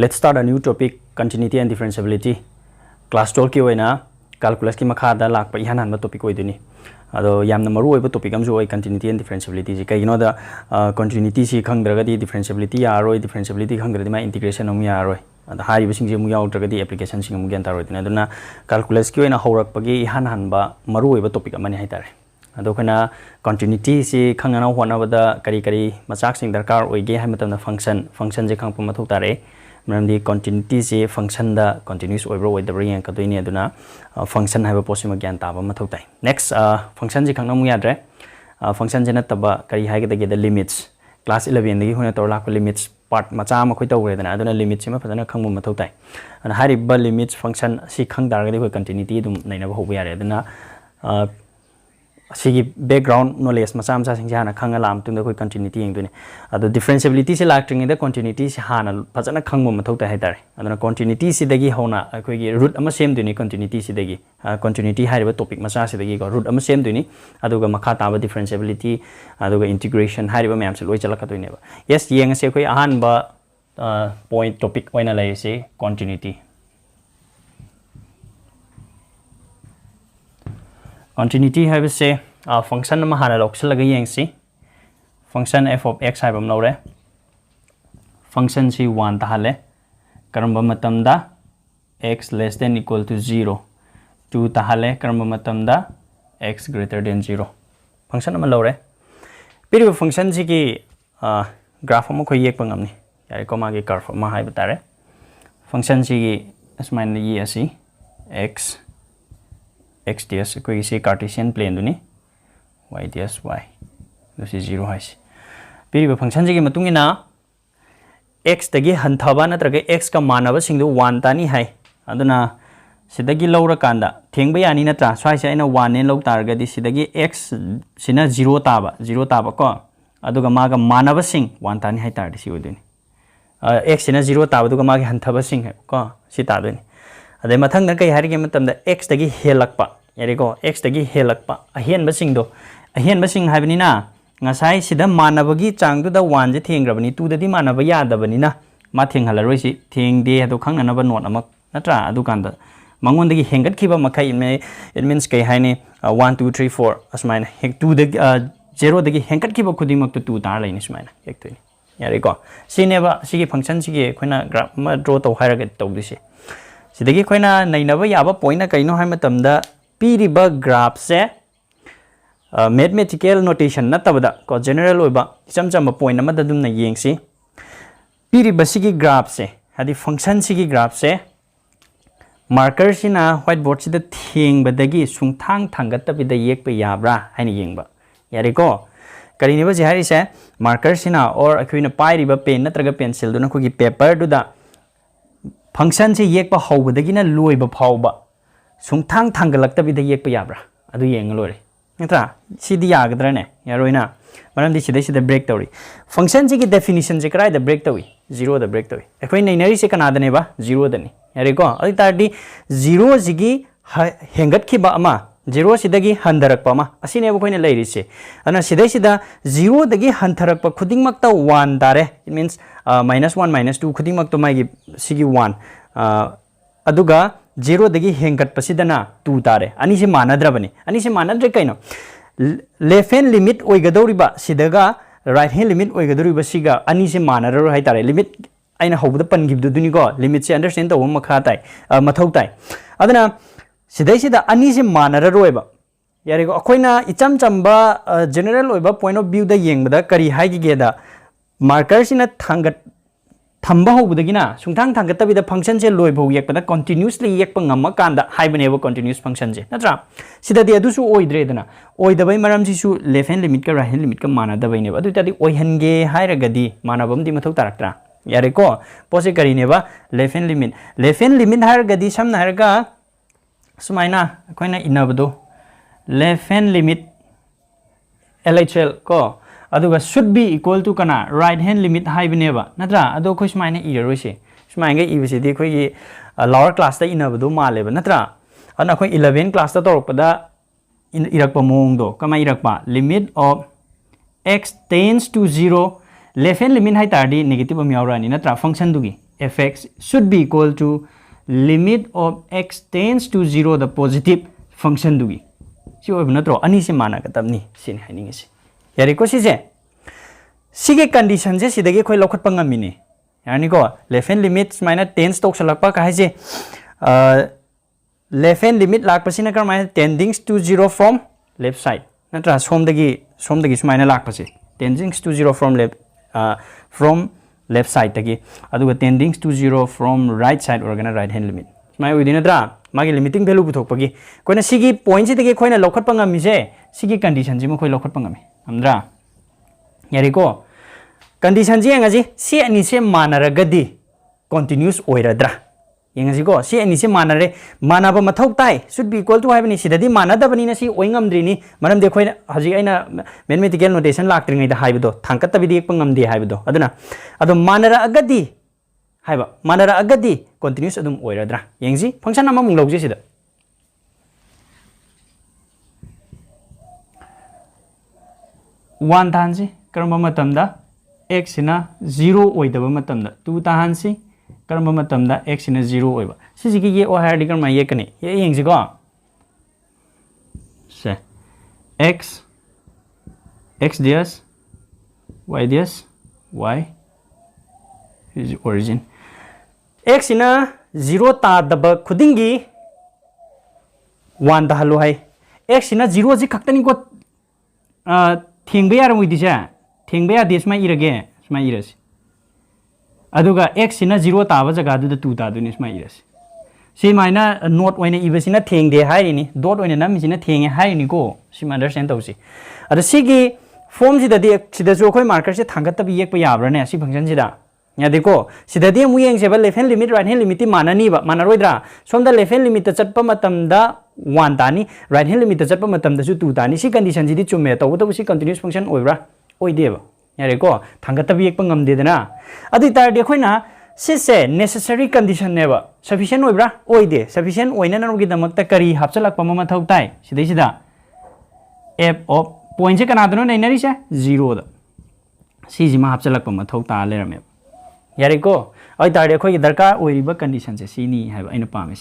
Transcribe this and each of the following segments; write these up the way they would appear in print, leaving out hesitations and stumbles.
Let's start a new topic, continuity and differentiability. Class 12 ki oina calculus ki makha da lak pa ihan han ba topic oiduni. Ado yamna maru oiba topic amju oi continuity and differentiability ji kai da continuity si khangdraga di differentiability yaroi differentiability khangdradi ma integration am yaroi. Ada hari bising je mu yaw draga di application sing mu gyan taroi dina aduna calculus ki oina horak pagi ihan han ba maru oiba topic amani hai tare. Ado kana continuity si khangana hona bada kari kari machak sing darkar oige hai matamna function je khangpa mathuk tare. Meramdi continuity se function da continuous oibro oidabra yang kadoini aduna function haiba posima gyan taba mathau tai. Next function je khangna mu yadre function je nataba kari haigada ge the limits class 11 dagi hona tor lakpa limits part macha ma khoi tawre dana aduna limits ma phadana khangmu mathau tai. Ana hariba limits function si khang darga de continuity dum naina ba hobu yare aduna sigi background knowledge macha macha sing jana khanga lam tung da koi continuity yeng dune ado differentiability se lacting da continuity se hana phajana khangmo mathau ta hai tare aduna continuity se dagi hona koi gi root ama sem dune continuity se dagi continuity hariba topic macha se dagi root ama sem dune aduga makha ta ba differentiability aduga integration hariba ma'am se loi chalaka dune ba yes yeng se koi ahan ba point topic oina lai se continuity. Continuity hai se function ma hana lok selaga yang si function f of x hai bam lore function si 1 ta hale karamba matam da x less than equal to 0 2 ta hale karamba matam da x greater than 0 function ma lore piri function si ki graph ma khoi yek pangam ni yare ko ma gi curve ma hai batare function si ki asmain yi asi x x ds koi se cartesian plane duni y ds y this is 0 hai piri ba function ji gi matung ina x tagi hanthaba natraga x ka manaba sing du 1 tani hai aduna sidagi lowra kanda thengba yani natra swai se ina 1 ne low targa di sidagi x sina 0 taba ko aduga maga manaba sing 1 tani hai tar di si oduni x sina 0 taba duga magi hanthaba sing hai ko si ta duni ade mathang na kai hari ge matam da x tagi helakpa yare ko x tagi helakpa ahian basing do ahian basing haibani na ngasai sida manabagi chang du da 1 je thengrabani 2 da di manaba ya da bani na ma thenghalaroi si theng de ado khangna na ba not amak natra adu kanda mangon dagi hengat khiba makai it means kai haini 1 2 3 4 asmaina hek 2 da 0 dagi hengat khiba khudimak to 2 tar laini smaina hek to yare ko sineba sigi function sigi khoina graph ma draw to hairaga to disi sidagi khoina nainaba yaba point na kaino hai matamda piriba graph se mathematical notation na tabada ko general oiba chamcham point ama dadum na yengsi piriba sigi graph se hadi function sigi graph se marker sina whiteboard sida thengbadagi sungthang thangat tabida yekpa yabra haini yengba yare ko karineba je hari se marker sina or akhuina pairiba pen natraga pencil duna khogi paper du da function se yekpa hawbadagi na loiba phawba sungthang thangalakta bida yekpa yabra adu yeng lore natra sidi yagadra ne yaroina maramdi sida break tawri function se ki definition je krai da break tawi 0 da break tawi ekhoi nei nari se kana da ne ba 0 da ni yare ko adi tardi 0 jigi hengat khiba ama 0 sidagi handarakpa ma asine ba koina leiri se ana sida 0 dagi hantharakpa khuding makta 1 dare it means -1 -2 khuding makta mai gi sigi 1 aduga 0 dagi hengat pasidana 2 tare ani se manadrabani ani se manadre kaino left hand limit oigadoriba sidaga right hand limit oigadoriba siga ani se manararo hai tare limit aina hobda pangibdu duni ko limit se understand to makha tai mathau tai adana sidai sida ani se manararoiba yare ko akoina icham chamba general oiba point of view da yengbada kari hai gi ge da marker sina thangat thamba hobudagina sungthang thangat tabida function se loi bhau yekpada continuously yekpa ngamma kanda haibane continuous function je natra sida de adu su oidre dana oidabai maram ji su left hand limit ka right hand limit ka mana dabai ne adu tadi oihange hairagadi manabam di mathau taraktra yare ko pose kari ne ba left hand limit hairagadi samna haraga sumaina koina inabado left hand limit LHL ko aduga should be equal to kana right hand limit haibineba natra ado khoi sumaina irarose sumainga ibisi di khoi lower class ta inabado maleba natra ana khoi 11 class ta torpada irakpa mongdo kama irakpa limit of x tends to 0 left hand limit hai tardi negative am yaurani natra function dugi fx should be equal to limit of x tends to 0 the positive function दुगी सी ओइब नत्रो अनि से माना गतबनी सिन हाइनिंग से यारे को सिजे सिगे condition से सिदगे खोइ लखत पंगमिने यानी को left hand limit minus tends तोक सलकपा का है लेफ्ट हैंड लिमिट लाकपसिना कर minus tends to 0 from left side नत्रा सोमदगी सुमाइना लाकपसे tends to 0 from left side तगी अदुगा tends to 0 from right side ओरगना राइट हैंड लिमिट माइ ओइदि नत्रा मागी लिमिटिंग वैल्यू पुथोकपगी कोइना सिगी पॉइंट सिदगे खोइना लखत पंगमिसे सिगी कंडीशन जिम खोइ लखत पंगमि हमद्रा यारिको कंडीशन जी यंगाजी सी अनि से मानरगदी कंटिन्यूस ओइरद्रा यंगाजी को सी अनि से मानरे मानबा मथौ ताई शुड बी इक्वल टू हाइबनी सिददी मानदबनी न सी ओइंगमद्रिनी मरम देखोइ हजि आइना मैथमेटिकल नोटेशन लाक्त्रिङै दा हाइबदो थांकत्तबिदि एकप ngamदे हाइबदो अदुना अदो मानरगदी हाइबा मानरगदी कंटिन्यूस अदुम ओइरद्रा यंगजी फंक्शन अमा मुंग लौजे सिदा 1 तानसी करम मतमदा x सिना 0 ओइदबा मतमदा 2 ताहानसी करम मतमदा x सिना 0 ओइबा सिजिगी ये ओ हायर डिकर मा ये कने ये यंगजी को से x ds y ds y is origin x सिना 0 तादबा खुदिंगी 1 ताहलो है x सिना 0 जी खक्तनी को थेंबे यार मुइदिसा थेंबे या देश में इरगे स्मा इरस अदुगा x सिना 0 ताबा जगा दुदा 2 तादुनि स्मा इरस सी माइना नोट ओइना इबसिना थेंगदे हाइरिनी डॉट ओइना नमिसिना थेंगे हाइरिनी को सिमा अंडरस्टैंड तौसी अद सिगी फॉर्म सिददी सिदजो खोइ मार्कर से थांगतबि येकप याब्रने सी फंक्शन सिदा या देखो सिददी मु येंगसेबा left hand limit right hand limit माननीबा मानरोइद्रा सोमदा लेफ्ट हैंड लिमिट चटपा मतमदा 1 तानी राइट हैंड लिमिट चटपा मतमदा 2 तानी सी कंडीशन जिदि चुमे तौबो सी कंटीन्यूअस फंक्शन ओइब्रा ओइदेबा यारे को थांगतबि येकप ngamदेदना अदि तारदि खोइना सिसे नेसेसरी कंडीशन नेबा सफिशिएंट ओइब्रा ओइदे सफिशिएंट ओइना नरोगी दमकता करी हापचलकपा मथौ ताई सिदैसिदा f ऑफ पॉइंट से कनादनो नैनरी से 0 दा सी जिमा हापचलकपा मथौ ता लेरमे यारे को ओइ तारदि खोइ दरकार ओइरिबा कंडीशन से सीनी हाइबा आइना पामेस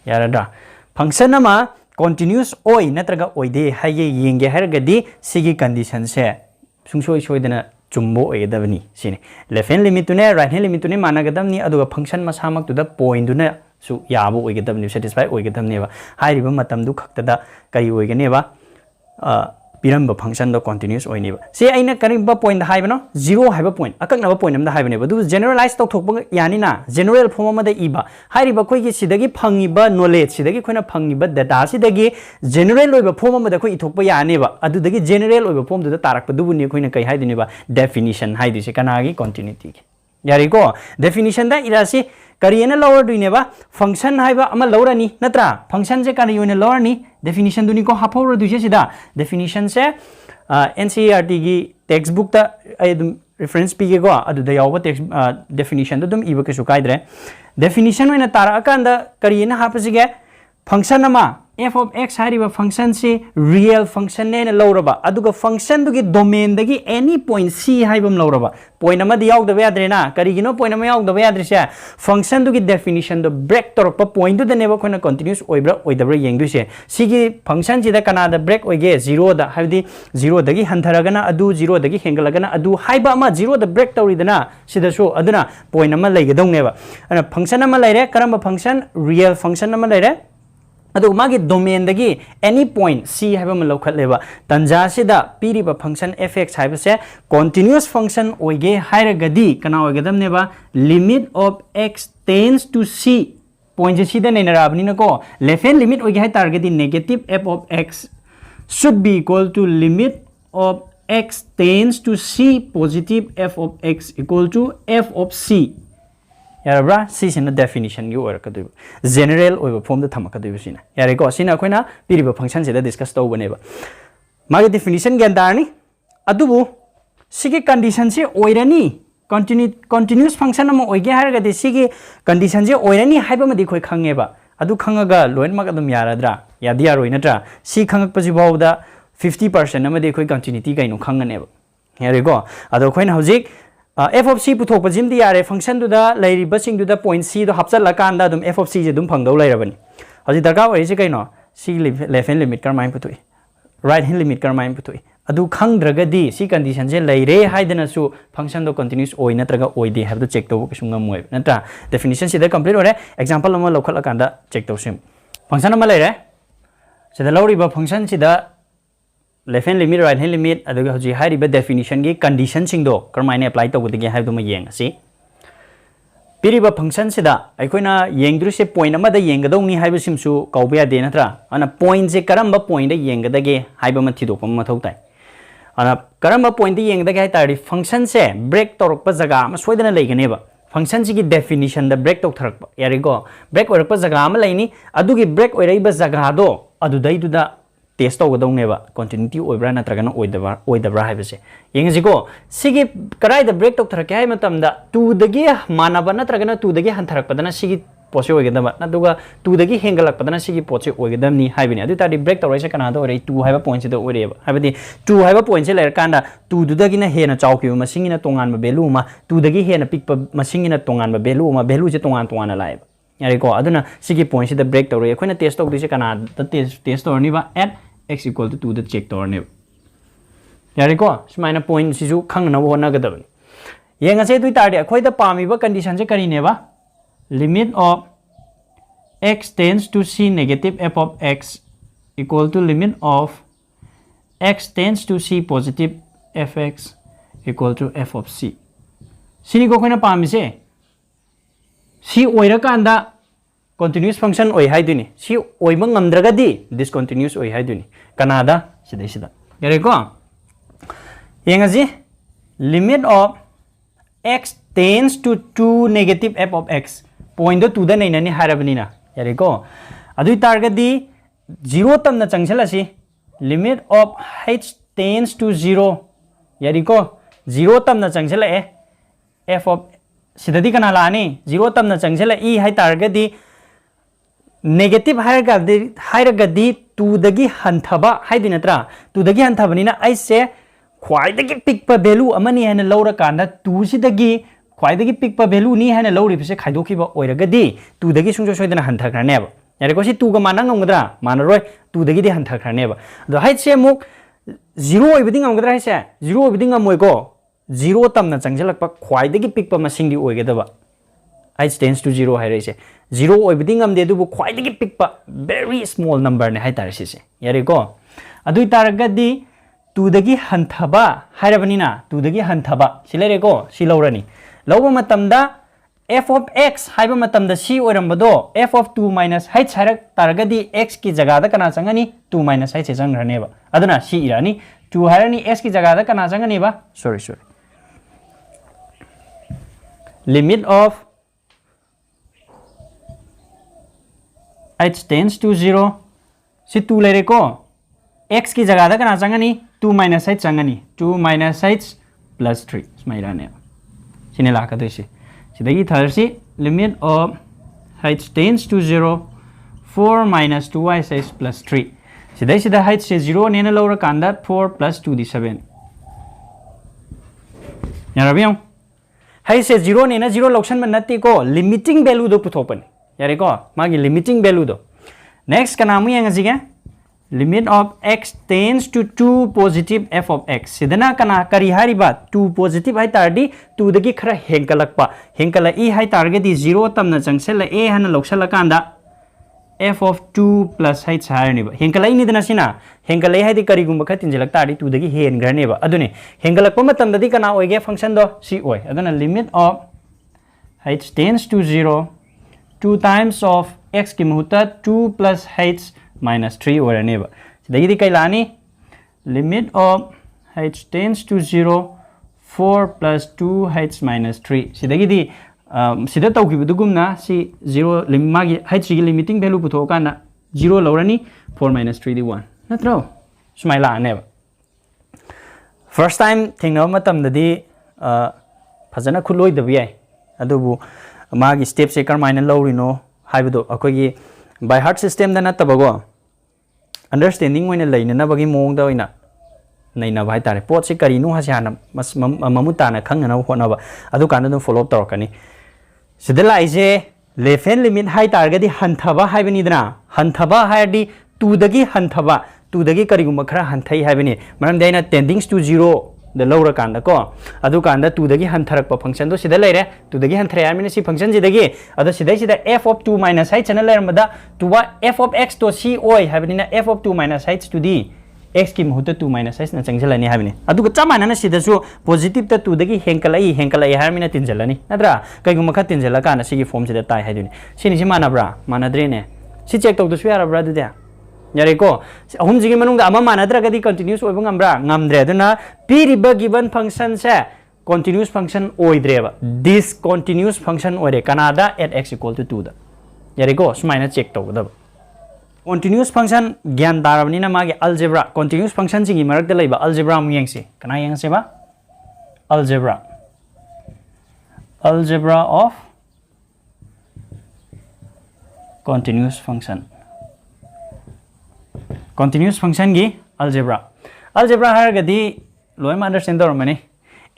यारदा फंक्शन अमा कंटीन्यूअस ओइ नत्रगा ओइदे हाइगे येंगे हारगदी सिगी कंडीशन से सुंसोइ सोइदना चुम्बो ओइदबनी सिने लेफ्ट हैंड लिमिट तुने राइट हैंड लिमिट तुने मानगदमनी अदुगा फंक्शन मसामक तुदा पॉइंट दुना सु याबो ओइगदबनी सैटिस्फाई ओइगदमनेबा हाइरिबा मतम दु खक्तदा कई ओइगनेबा पिरंब फंक्शन दो कंटीन्यूअस ओइनेबा से आइना करिबा पॉइंट हाइबनो 0 हाइबा पॉइंट अककनबा पॉइंट अमदा हाइबनेबा दु जनरलाइज तौथोकबा यानिना जनरल फॉर्म अमदा इबा हाइरिबा खोइगी सिदगी फंगिबा नॉलेज सिदगी खोइना फंगिबा डाटा सिदगी जनरल ओइबा फॉर्म अमदा खोइ इथोकबा यानेबा अदुदगी जनरल ओइबा फॉर्म दुदा तारकबा दुबुनी खोइना कै हाइदिनेबा डेफिनिशन हाइदिसे कनागी कंटिन्यूटी यारिको डेफिनिशन दा इरासी करियना लवर दुइनेबा फंक्शन हाइबा अमा लौरनी नत्रा फंक्शन से करियोने लौरनी डेफिनिशन दुनी को हाफौर दुइसे सिदा डेफिनिशन से एनसीईआरटी की टेक्स्ट बुक ता रेफरेंस पीगे को अदुदा यावबा टेक्स्ट डेफिनिशन दुम इबा केसु काइद्रे डेफिनिशन ओइना तारा अकांदा करियना हापसिगे फंक्शन अमा f of x हारिबा फंक्शन से रियल फंक्शन ने लौरबा अदुगा फंक्शन दुगी डोमेन दगी एनी पॉइंट c हाइबम लौरबा पॉइंट अमा यावदबा याद्रेना करिगिनो पॉइंट अमा यावदबा याद्रिसे फंक्शन दुगी डेफिनिशन दो ब्रेक तोरपा पॉइंट दु दनेबा खोना कंटीन्यूअस ओइब्रा ओइदब्रा येंगदुसे सिगी फंक्शन सिदा कनादा ब्रेक ओइगे 0 दा हाइबदि 0 दगी हंथरगना अदु 0 दगी हेंगलगना अदु हाइबा अमा 0 दा ब्रेक तौरिदना सिदासो अदुना पॉइंट अमा लैगदौनेबा अना फंक्शन अमा लैरे करम फंक्शन रियल फंक्शन अमा लैरे अदु मागी डोमेन दगी एनी पॉइंट c हाइबा म लौखलेबा तंजा सिदा पीरिबा फंक्शन fx हाइबसे कंटीन्यूअस फंक्शन ओइगे हाइरगदी कना ओइगदमनेबा limit of x tends to c point सिदा नेनराबनी नको लेफ्ट हैंड लिमिट ओइगे हाइ target negative f of x should be equal to limit of x tends to c positive f of x equal to f of c यारब्रा सिसिना डेफिनिशन यु ओरकदु जनरल ओइबा फॉर्म द थमकदु सिना यारे को सिना खोइना पिरिबा फंक्शन से डिस्कस तौबनेबा मागे डेफिनिशन गेंदारनी अदुबु सिगे कंडीशन से ओइरनी कंटीन्यूअस फंक्शन अम ओइगे हारगदि सिगे कंडीशन से ओइरनी हाइबा मदि खोइ खंगेबा अदु खंगगा लोइन मग अदुम याराद्रा यादि यारोइ नत्रा सि खंगक पजि बाउदा 50% अमदि खोइ कंटिन्यूटी गाइनो खंगनेबा यारे को अदु खोइन हौजिक f of c पुथोक जिमदी यारे फंक्शन दुदा लेरिबा सिंगदुदा पॉइंट c दो हपचल कांदा दुम f of c जे दुम फंगदौ लेरबनी हजि दरकार ओइसे कैनो c लेफ्ट हैंड लिमिट करमाइन पुथोई राइट हैंड लिमिट करमाइन पुथोई अदु खंगद्रगदी सी कंडीशन जे लेरे हाइदनसु फंक्शन दो कंटीन्यूअस ओइ नत्रगा ओइदे हैव टू चेक तो किसुंगा मोय नत्रा डेफिनेशन सिदा कंप्लीट ओरे एग्जांपल अमा लौखला कांदा चेक तो सिम फंक्शन अमा लेरे सिदा लौरिबा फंक्शन सिदा left hand limit right hand limit अदुगा हजि हाइरिबा डेफिनेशन गी कंडीशन सिंगदो करमाइने अप्लाई तौगदगे हाइदो म येंगसी पिरिबा फंक्शन सिदा अखोइना येंगद्रुसे पॉइंट अमदा येंगदौनी हाइबसिमसु कौबा यादे नत्रा अना पॉइंट से करम्बा पॉइंट येंगदगे हाइबा म थिदोक मथौ ताइ अना करम्बा पॉइंट येंगदगे हाइ तारि फंक्शन से ब्रेक तौरकपा जगह म सोइदना लेगनेबा फंक्शन सिगी डेफिनेशन द ब्रेक तौथरकपा यारिगो ब्रेक ओरकपा जगह म लैनी अदुगी ब्रेक ओइरैबा जगह दो अदुदैदुदा टेस्ट तौगदौनेबा कंटिन्यूटी ओइब्रा नत्रगना ओइदब्रा हाइबसे येंगजिको सिगी कराइदा ब्रेक तौथरके हाइ मतमदा 2 दगी मानबा नत्रगना 2 दगी हंथरकपदना सिगी पोसे ओइगदबा नदुगा 2 दगी हेंगलकपदना सिगी पोसे ओइगदमनी हाइबनी अदु तारि ब्रेक तौरैसे कनादो ओरै 2 हाइबा पॉइंट से ओइरेबा हाइबदी 2 हाइबा पॉइंट से लेरकांदा 2 दुदगिना हेना चाउकिबा मसिंगिना तोंगानबा वैल्यू मा 2 दगी हेना पिकपा मसिंगिना तोंगानबा वैल्यू मा वैल्यू जे तोंगान तोंगाना लाइबा यारिको अदुना सिगी पॉइंट से ब्रेक तौरै अखोइना टेस्ट तौदिसे कनादा टेस्ट तौरनिबा एट x equal to 2 द चेक तौरने यारिको सुमाइना पॉइंट सिजु खंगनबो होनागदबनी येंगसे दुइ तारदे अखोइदा पामिबा कंडीशन से करिनेबा limit of x tends to c negative f of x equal to limit of x tends to c positive fx equal to f of c सिनी को खोइना पामिसे c ओइरकांदा continuous function ओइ हाइदुनी सी ओइबा ngamdragadi discontinuous ओइ हाइदुनी कनादा सिदा यारेको येंगाजी limit of x tends to 2 negative f of x point 2 दा नैनानी हारबनीना यारेको अदुइ तारगदी 0 तमना चंगसलासी limit of h tends to 0 यारिको 0 Tamanna चंगसला f of सिददी कना लानी 0 तमना चंगसला e high तारगदी negative हाइरगदी 2 दगी हंथबा हाइदि नत्रा 2 दगी हंथबनिना ऐसे ख्वाइदगी पिकपा value अमनी हैन लौरा कांदा 2 सिदगी ख्वाइदगी पिकपा वैल्यू नि हैन लौरिबसे खाइदोखिबा ओइरगदी 2 दगी सुंजो सोइदना हंथखरनेबा यारेको सि 2 गा माना ngमगदरा मानरोय 2 दगी दि हंथखरनेबा दो हाइसे मुक 0 ओइबदि ngमगदरा हाइसे 0 ओइबदि ngमोइको 0 तमना चंगजलकपा ख्वाइदगी पिकपा मसिंगदि ओइगदबा h tends to 0 हाइरैसे 0 ओइबदि ngमदे दुबु ख्वाइदगी पिकपा very small number ने हाइतार सिसे यारेको अदुइ तारगदी 2 दगी हंथबा हाइरबनिना 2 दगी हंथबा सिलेरेको सिलौरनी लौबा मतमदा f of x हाइबा मतमदा c ओइरमबदो f of 2 minus h हाइरक तारगदी x की जगह दा कना चंगनी 2 minus h चंगरनेबा अदुना c Irani 2 हाइरनी x की जगह दा कना चंगनीबा sorry limit of h tends to 0 से 2 ले को x की जगह कना चंगनी 2 minus h चंगनी 2 minus h plus 3 स्माइराने सिने लाकदोइसे सिदगी थर्सी limit of h tends to 0 4 minus 2h plus 3 सिदै सिदा h से 0 नेना लौरा कांदा 4 plus 2 दी 7 यारबियो h से 0 नेना 0 लौक्शन मन नती को लिमिटिंग वैल्यू दो पुथोपन यारे को मागी लिमिटिंग वैल्यू दो नेक्स्ट कनामु यंगजिगे limit of x tends to 2 positive f of x सिदना कना करी हारिबा 2 पॉजिटिव हाइ तारदी 2 दगी खरा हेंकलकपा हेंकला e हाइ तारगदी 0 तमना चंगसेला a हन लौक्सला कांदा f of 2 plus h हारनिबा हेंकला इनि दना सिना हेंकला हाइदि करिगुम ख तिनजलक तारदी 2 दगी हेनग्रनेबा अदुने हेंगलकपा मतमददी कना ओइगे फंक्शन दो c ओइ अदुना limit of h tends to 0 2 times of x की मुहूर्त 2 plus h minus 3 ओरनेबा सिदगी कई लानी limit of h tends to 0 4 plus 2h minus 3 सिदगी दी सिदा तौगिबदुगुमना सी 0 लिमागी h की लिमिटिंग वैल्यू पुथोकाना 0 लौरनी 4 minus 3 दी 1 नत्रो सुमाइला आनेबा फर्स्ट टाइम थेंगना मतमददी फजना खुलोय दबि याय अदुबु मागी स्टेप से करमाइना लौरिनो हाइबदो अखोगी बाय हार्ट सिस्टम दा नतबगो अंडरस्टैंडिंग ओइना लैनना बगी मोंग दा ओइना नैनब हाइतारे पोट से करीनो हासे हाना ममुताना खंगना होनब अदु कान दम फॉलो अप तौरकनी सिदा लाइजे लेफ्ट हैंड लिमिट हाइतारगदी हंथबा हाइबनिदना हंथबा हायदी 2 दगी हंथबा 2 दगी करीगुम खरा हंथै हाइबनी मरम दैना टेंडिंग्स टू 0 द लौर कांदा को अदु कांदा 2 दगी हंथरक फंक्शन दो सिदा लेरे 2 दगी हंथरे यार सी फंक्शन सिदगी अदो सिदा सिदा f of 2 minus h चना लेरमदा 2 f of x तो c ओय हाइबनिना f of 2 minus h to d x की मुहूर्त 2 minus h ना चंगजलनी हाइबनी अदु चा मानना सिदसु पॉजिटिव त 2 दगी हेंकलाई हाइमिना तिनजलनी नद्रा कईगु मखा तिनजला काना सिगी फॉर्म सिदा ताई हाइदुनी सिनि सि मानब्रा मानद्रेने सि चेक तौदसु यारब्रा दुदे यारे को अहुम जिगे मनुंग अमा मानद्रगदी continuous ओइबं गमब्रा ngamdre aduna piriba given function se continuous function oidreba discontinuous function oire kanada at x equal to 2 da यारे को सुमाइना चेक तौगदब continuous function ज्ञान दारबनिना मागे algebra continuous function सिंगी मरकदा लैबा algebra मु यंगसे कना यंगसे बा algebra of continuous function continuous function की algebra हारगदी लोयम अंडरस्टैंड दौरमने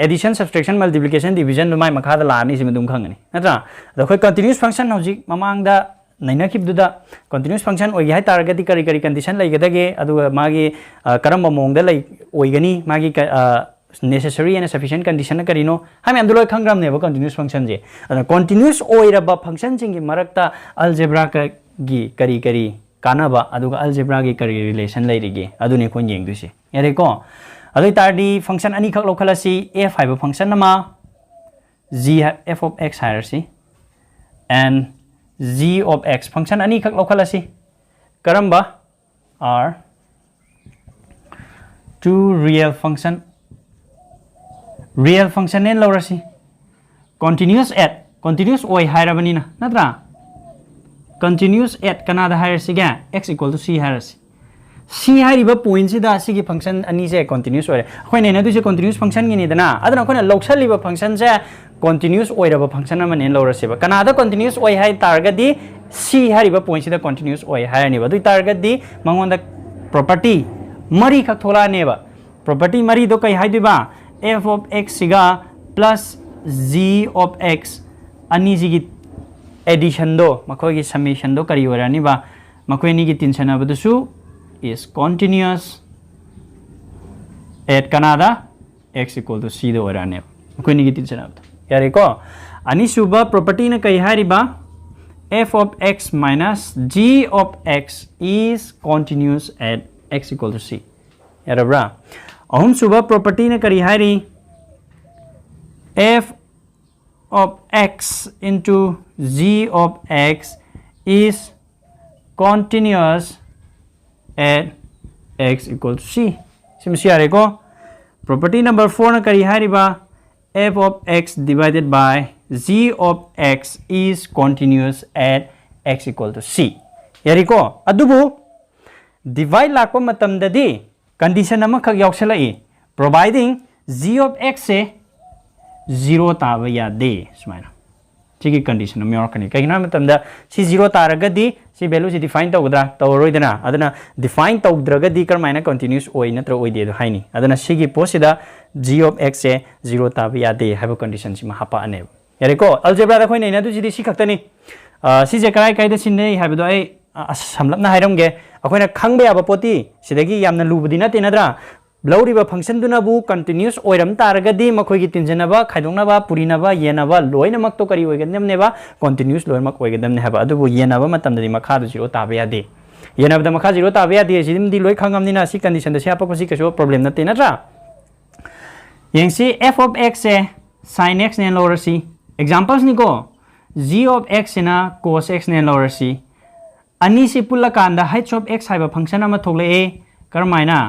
एडिशन सब्सट्रैक्शन मल्टीप्लिकेशन डिवीजन माय मखादा लानी सिम दुम खंगनी नत्रा दखोय कंटिन्यूस फंक्शन हौजिक ममांगदा नैनाखिबदुदा कंटिन्यूस फंक्शन ओइ हाय तारगदी करी करी कंडीशन लैगदगे अदुगा मागी करम मोंगदा लै ओइगनी मागी नेसेसरी एंड सफिशिएंट कंडीशन करिनो हम अंदुलोय खंग्रामनेबो कंटिन्यूस फंक्शन जे कंटिन्यूस ओइरबा फंक्शन सिंगी मरकता अलजेब्रा की करी कानबा अदुगा अलजेब्रा की करी रिलेशन लैरिगे अदुने कोन येंगदुसे यारे को अदुइ तारदी फंक्शन अनी खक लोखलासी f हाइबा फंक्शन नमा g f of x हायरसी and g of x function अनी खक लोखलासी करम्बा are two real function ने लौरसी continuous ओइ हायरबनिना नत्रा continuous at kanada हायरसी गा x equal to c हायरसी c हाइरिबा पॉइंट सिदा सिगी फंक्शन अनी से continuous ओरे खोइने न दुसे continuous function गिनी दना अदना खोइने लौक्सलिबा फंक्शन से continuous ओइरबा फंक्शन अमने लौरसेबा कनादा continuous ओइ हाइ तारगदी c हाइरिबा पॉइंट सिदा continuous ओइ हायनिबा दुइ तारगदी मंगोंदा प्रॉपर्टी मरी खक थोलानेबा प्रॉपर्टी मरी दो कई हाइदिबा f of x सिगा plus g of x अनी सिगी एडिशन दो मखोय की समेशन दो करी ओरानिबा मखोय नि की तिनसनाबदुसु is continuous at Canada x equal to c do orane कोई निगेटिव चनाब यारे को अनि सुबा प्रॉपर्टी ने कही हारिबा f of x minus g of x is continuous at x equal to c यारब्रा अहुम सुबा प्रॉपर्टी ने करी हारी f of x into g of x is continuous at x equal to c सिमसी यारे को प्रॉपर्टी नंबर 4 ना करी हारिबा f of x divided by g of x is continuous at x equal to c यारे को अदुबु divide लाको मतम ददी condition अमा खक यावसलाई providing g of x से 0 ताब यादे सुमाइना सिगी कंडीशन में यारकनी कहिना मतम दा सी 0 तारगदी सी वैल्यू से डिफाइन तौगदा तौरोइदना अदना डिफाइन तौद्रगदी करमाइना कंटीन्यूअस ओइ नत्र ओइदे दो हाइनी अदना सिगी पोसिदा g of x से 0 ताब यादे हाइबो कंडीशन सिमा हापा अने यारे को अलजेब्रा दा खोइना दु सिदि सि खक्तनी सी जे काय काय द सिनै हाइबदो ai समलपना हाइरमगे अखोइना खंगबे याबा पोती सिदगी यामना लुबदी नते नद्रा लौरिबा फंक्शन दुनाबु कंटीन्यूअस ओइरम तारगदी मखोइगी तिनजनबा खाइदोंनाबा पुरिनाबा येनाबा लोइनमक तो करी ओइगदमनेबा कंटीन्यूअस लोइमक ओइगदमने हाबा अदुबु येनाबा मतमदि मखादु 0 ताबा यादे येनाबदा मखा 0 ताबा यादे सिदिमदि लोइ खंगमनिना सि कंडीशन दसि हापकसि कसो प्रॉब्लम नते नत्रा यंगसी f of x से sin x ने लौरसी एग्जांपल्स निको g of x ना cos x ने लौरसी अनि सि पुल्ला कांदा h of x हाइबा फंक्शन अमा थोगले ए करमाइना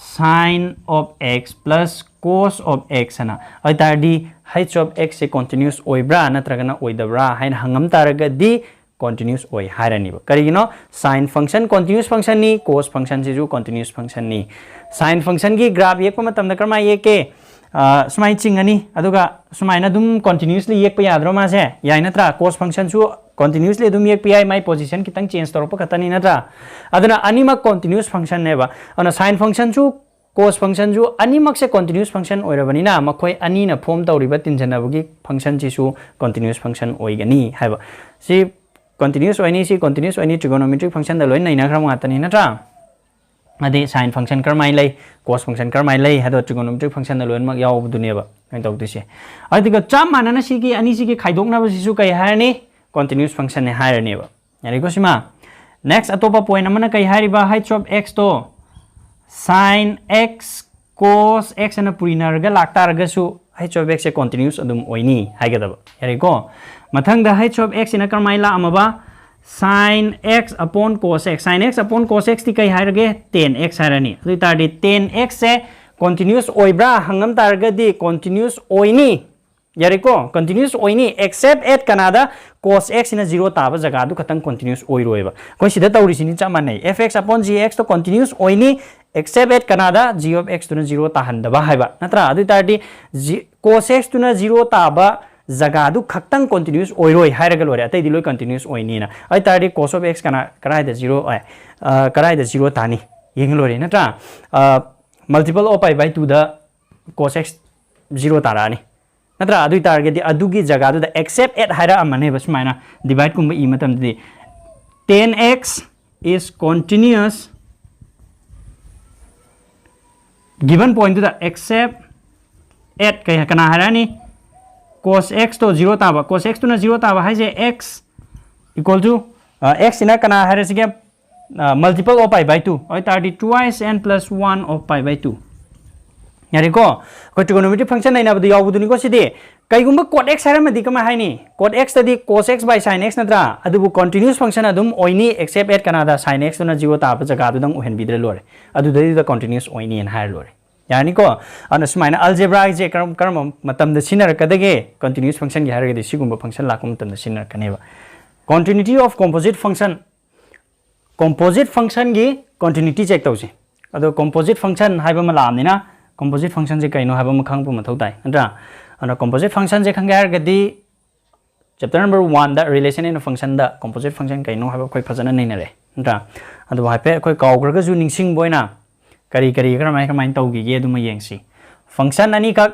sin of x plus cos of x ना अतारदी h of x से continuous ओइब्रा नत्रगना ओइदब्रा हाइन हंगम तारगदी continuous ओइ हारनिबो करिगिनो sin function continuous function नि cos function से जो continuous function नि sin function की ग्राफ येक मतम द करमा येके सुमाइ चिंगनी अदुगा सुमाइना दुम continuously येक प याद्रो मासे याइ नत्रा cos function सु continuously दुम येक pi my position कितंग चेंज तोरप खतनी नत्रा अदना अनिमा continuous function नेबा अना sin function सु cos function ju animak se continuous function oirabani na makhoi ani na form tawriba tinjanabagi function chi su continuous function oigani haiba si continuous oini si continuous oini trigonometric function da loi naina khram ngatani natra adi sin function karmai lai cos function karmai lai hado trigonometric function da loi mak yaw buduneba kain tawdise adiga cham manana si ki ani si ki khaidokna ba sisu kai harani continuous function ne harani ba yani ko sima next atopa point amana kai hariba h of x to sin x cos x na purina raga lakta raga su h of x se continuous adum oini haigada ba yani ko mathang da h of x ina karmai la amaba sin x upon cos x sin x upon cos x ti kai hairage 10x harani adu tardi 10x se continuous oibra hangam targadi continuous oini yariko continuous oini except at kanada cos x ina 0 taba jaga du khatang continuous oiroiba koi sida tawri sini cha manai fx upon gx to continuous oini except at kanada g of x to 0 ta handaba haiba natra adu tardi cos x to 0 taba jaga du khatang continuous oiroi hairaga lore atai diloi continuous oini na ai tardi cos of x kana karai da 0 karai da 0 tani yeng lore natra multiple of pi by 2 da cos x 0 tarani natra adu target adugi jaga du da except at haira amane bas maina divide kumba e matam di 10x is continuous given point to the except at kay kana harani cos x to 0 taba cos x to na 0 taba hai je x equal to x ina kana hare sige multiple of pi by 2 oi tardi twice n plus 1 of pi by 2 yari ko trigonometric function naina badu yaw buduni ko sidi kaigumba cot x hare madi kama hai ni cot x tadi cos x by sin x natra adubu continuous function adum oini except at kana da sin x to na 0 taba jaga du dang ohen bidre lore adu dai da continuous oini en hire lore yani ko ana sumaina algebra je karam matam da sinar kadage continuous function gi harage de sigumba function la kum tam da sinar kaneba continuity of composite function gi continuity check tawse ado composite function haiba mala amnina composite function je kaino haiba makhang pu mathau tai andra ana composite function je khang harage di chapter number 1 da relation in a function da composite function kaino haiba koi phajana nei na re andra ado haipe koi kawgra ga ju ningsing boina kari kramai taugi ge duma yengsi function ani kak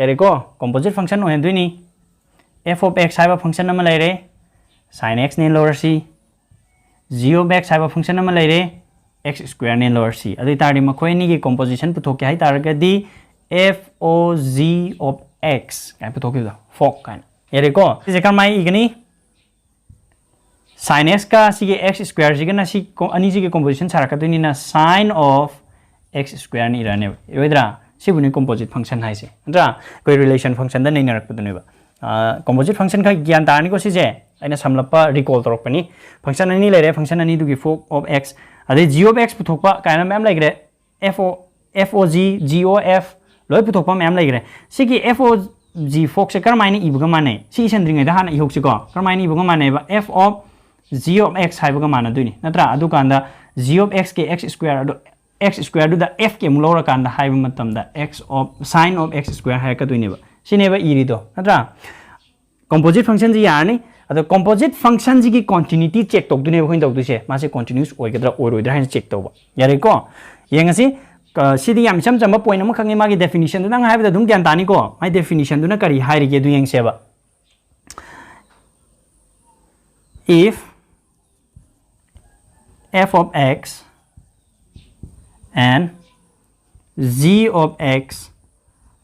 yare ko composite function ohen duini f of x haiba function ama laire sin x ne lower c g of x haiba function ama laire x square ne lower c adu tardi makhoi ni gi composition puthok hai targa di f o g of x kai puthok da fok kan yare ko je kramai igani sin x ka si x square si na si ani si composition saraka duini na sin of x square ni rane yoidra sibuni composite function hai se andra koi relation function da nei narak pudune ba composite function ka gyan tarni ko si je aina samlapa recall torok pani function ani lere function ani du gi f of x ade g of x puthokpa kaina mem like re f o g o f loi puthokpa mem like re si gi f o g fox se karmai ni ibuga mane si sendring da hana ihok si ko karmai ni ibuga mane ba f of g of x haibuga mana duini natra adu kanda g of x ke x square adu x square do the f ke mulora kan da haiba matam da x of sin of x square hai ka duini ba sineba iri do natra composite function ji yani ado composite function ji ki continuity check tok dune hoin dok du se ma se continuous oigadra oiroidra hain check toba yare ko yengasi sidi yam cham cham point am khangi ma gi definition du nang haiba da dum gyan tani ko my definition du na kari hairi ge du yeng se ba if f of x and g of x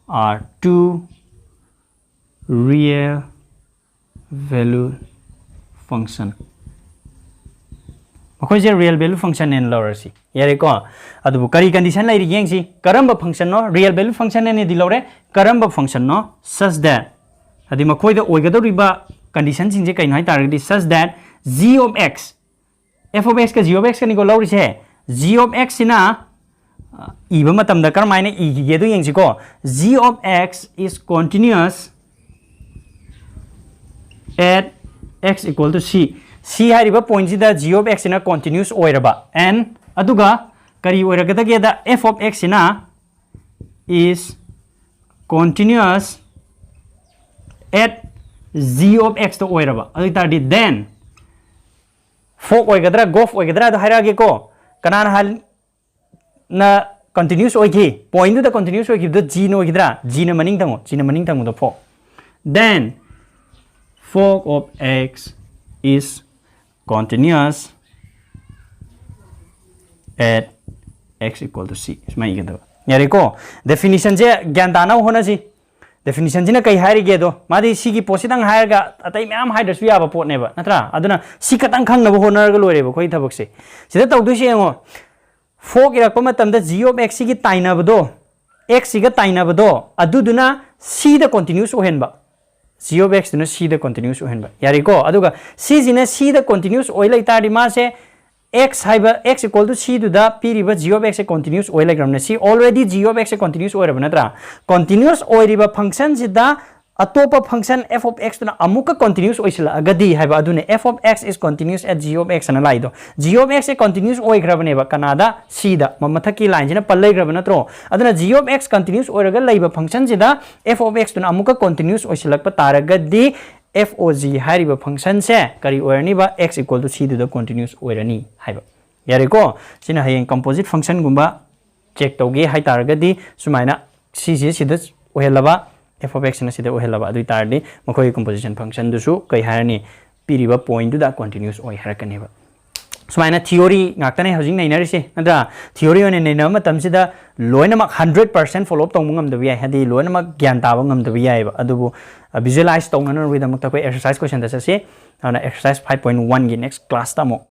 are two real value function makhoi je real value function en lore si yare ko adu kari condition lai ri yeng si karamba function no real value function en di lore karamba function no such that adi makhoi da oigado riba condition sing je kai nai tar di such that g of x f of x ka g of x ka ni ko lore se g of x ina iba matam da karmai ne i ge du yeng si ko g of x is continuous at x equal to c c hariba point da g of x ina continuous oiraba and aduga kari oiraga da ge da f of x ina is continuous at g of x to oiraba adu tardi then fok oigadra gof oigadra da haira ge ko kanan hal na continuous oiki point the continuous oiki the g no gidra g na maning tango the fork then fork of x is continuous at x equal to c ismai gado yare ko definition je gyan dana hona ji definition jina kai hairi ge do madi si gi posidang hair ga atai myam hair dasu ya ba pot ne ba natra aduna si katang khang na ba honar ga lore ba khoi thabak se sida taw du se ngo fork ira ko matam da g of x gi taina ba do x ga taina ba do adu duna c da continuous ohen ba g of x duna c da continuous ohen ba yari ko aduga c jina c da continuous oi lai ta ri ma se x haiba x equal to c to the p riba g of x continuous oil like ramna c already g of x continuous oil rabna tra continuous oil riba function sida atopa function f of x na amuka continuous oisila agadi haiba adune f of x is continuous at g of x na laido g of x continuous oil grabne ba kanada c da mamathaki line jina pallai grabna tro aduna g of x continuous oil ga laiba function sida f of x na amuka continuous oisilak pa taragadi FOG हाइरिबा function से करी ओरनी बा x equal to c to the continuous ओरनी हाइबा यारे को सिना हयें composite function गुंबा चेक तोगे हाइ तारगदी सुमाइना c जे सिदा ओहेलबा f of x ना सिदा ओहेलबा दुइ तारदी मखोय कंपोजिशन फंक्शन दुसु कै हारनी पिरिबा पॉइंट टू द कंटीन्यूअस ओइ हरकनेबा सुमाइना theory ngaktane hojing nainari se andra theory one naina matam sida loinamak 100% follow up tong ngam da bi hadi loinamak gyan ta ngam da bi ba adubu visualize tong na with the exercise question da se ana exercise 5.1 gi next class ta mo